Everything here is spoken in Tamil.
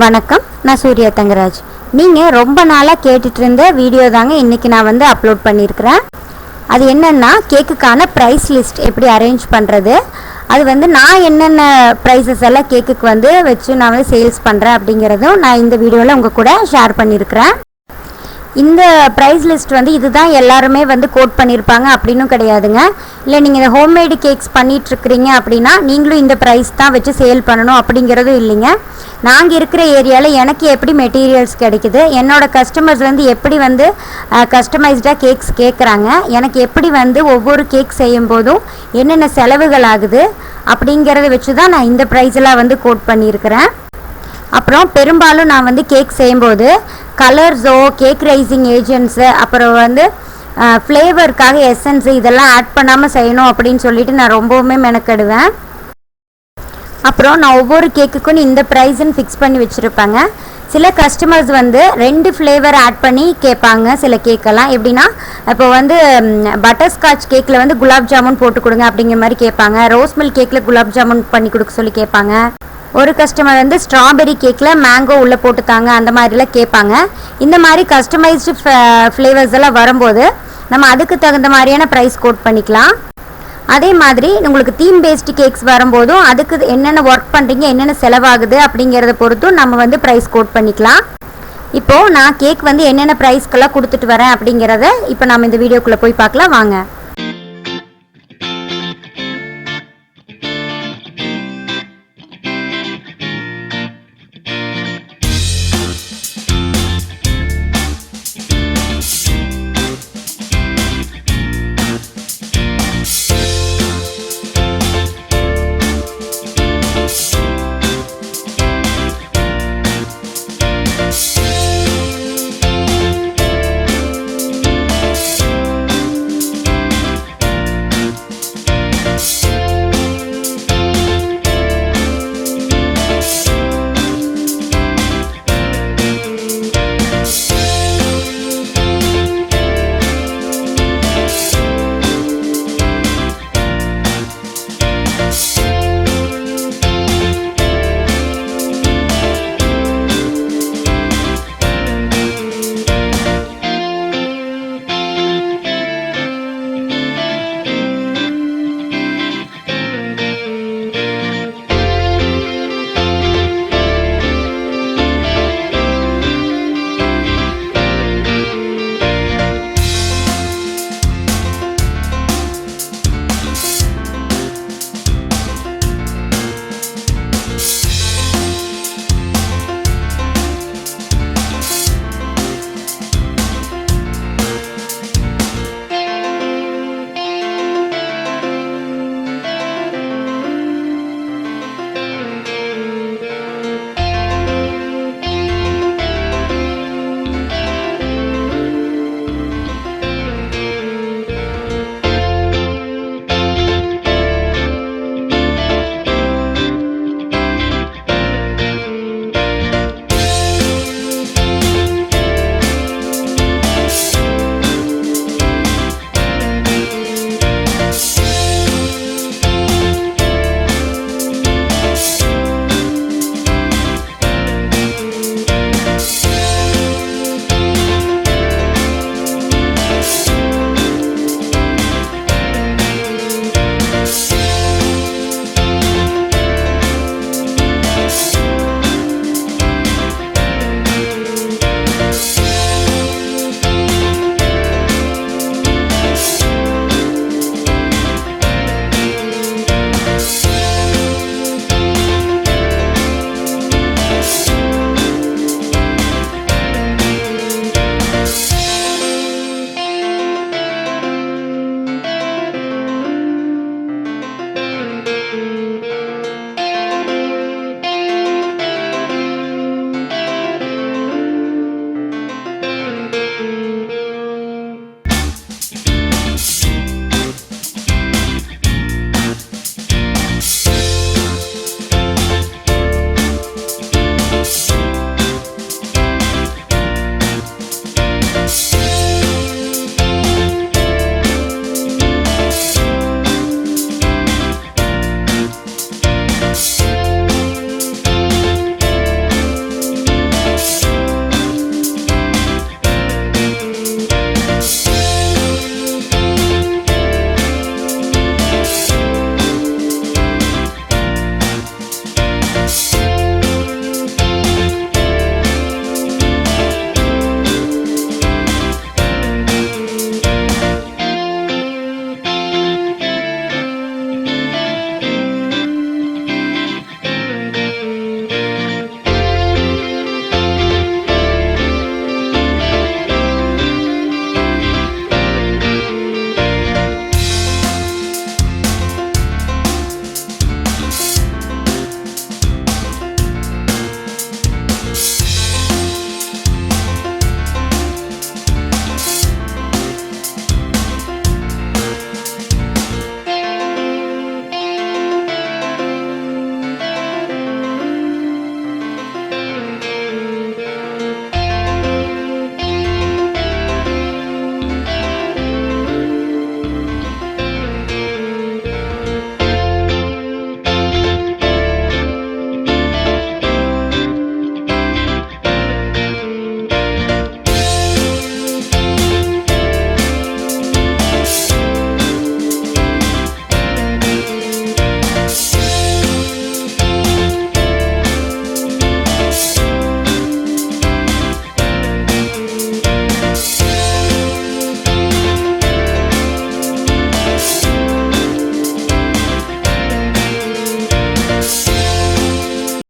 வணக்கம், நான் suryathangaraj. நீங்கள் ரொம்ப நாளாக கேட்டுட்டு இருந்த வீடியோ தாங்க இன்றைக்கி நான் வந்து அப்லோட் பண்ணியிருக்கிறேன். அது என்னென்னா கேக்குக்கான ப்ரைஸ் லிஸ்ட் எப்படி அரேஞ்ச் பண்ணுறது, அது வந்து நான் என்னென்ன ப்ரைஸஸ் எல்லாம் கேக்குக்கு வந்து வச்சு நான் வந்து சேல்ஸ் பண்ணுறேன் அப்படிங்கிறதும் நான் இந்த வீடியோவில் உங்கள் கூட ஷேர் பண்ணியிருக்கிறேன். இந்த ப்ரைஸ் லிஸ்ட் வந்து இதுதான் எல்லாருமே வந்து கோட் பண்ணியிருப்பாங்க அப்படின்னும் கிடையாதுங்க. இல்லை நீங்கள் இந்த ஹோம்மேடு கேக்ஸ் பண்ணிகிட்ருக்கிறீங்க அப்படின்னா நீங்களும் இந்த ப்ரைஸ் தான் வச்சு சேல் பண்ணணும் அப்படிங்கிறதும் இல்லைங்க. நாங்கள் இருக்கிற ஏரியாவில் எனக்கு எப்படி மெட்டீரியல்ஸ் கிடைக்குது, என்னோடய கஸ்டமர்ஸ் வந்து எப்படி வந்து கஸ்டமைஸ்டாக கேக்ஸ் கேட்குறாங்க, எனக்கு எப்படி வந்து ஒவ்வொரு கேக் செய்யும் போதும் என்னென்ன செலவுகள் ஆகுது அப்படிங்கிறத வச்சு தான் நான் இந்த ப்ரைஸெல்லாம் வந்து கோட் பண்ணியிருக்கிறேன். அப்புறம் பெரும்பாலும் நான் வந்து கேக் செய்யும்போது கலர்ஸோ கேக் ரைசிங் ஏஜென்ட்ஸு அப்புறம் வந்து ஃப்ளேவருக்காக எசன்ஸு இதெல்லாம் ஆட் பண்ணாமல் செய்யணும் அப்படின்னு சொல்லிட்டு நான் ரொம்பவுமே மெனக்கெடுவேன். அப்புறம் நான் ஒவ்வொரு கேக்குக்கும் இந்த ப்ரைஸ்ன்னு ஃபிக்ஸ் பண்ணி வச்சுருப்பேங்க. சில கஸ்டமர்ஸ் வந்து 2 ஃப்ளேவர் ஆட் பண்ணி கேட்பாங்க. சில கேக்கெல்லாம் எப்படின்னா, இப்போ வந்து பட்டர்ஸ்காட்ச் கேக்கில் வந்து குலாப் ஜாமுன் போட்டு கொடுங்க அப்படிங்கிற மாதிரி கேட்பாங்க. ரோஸ் மில்க் கேக்கில் குலாப் ஜாமுன் பண்ணி கொடுக்க சொல்லி கேட்பாங்க. ஒரு கஸ்டமர் வந்து ஸ்ட்ராபெரி கேக்கில் மேங்கோ உள்ளே போட்டுத்தாங்க அந்த மாதிரிலாம் கேட்பாங்க. இந்த மாதிரி கஸ்டமைஸ்டு ஃப்ளேவர்ஸ் எல்லாம் வரும்போது நம்ம அதுக்கு தகுந்த மாதிரியான ப்ரைஸ் கோட் பண்ணிக்கலாம். அதே மாதிரி உங்களுக்கு தீம் பேஸ்டு கேக்ஸ் வரும்போதும் அதுக்கு என்னென்ன ஒர்க் பண்ணுறீங்க, என்னென்ன செலவாகுது அப்படிங்கிறத பொறுத்தும் நம்ம வந்து ப்ரைஸ் கோட் பண்ணிக்கலாம். இப்போது நான் கேக் வந்து என்னென்ன ப்ரைஸ்க்கெல்லாம் கொடுத்துட்டு வரேன் அப்படிங்கிறத இப்போ நம்ம இந்த வீடியோக்குள்ளே போய் பார்க்கலாம் வாங்க.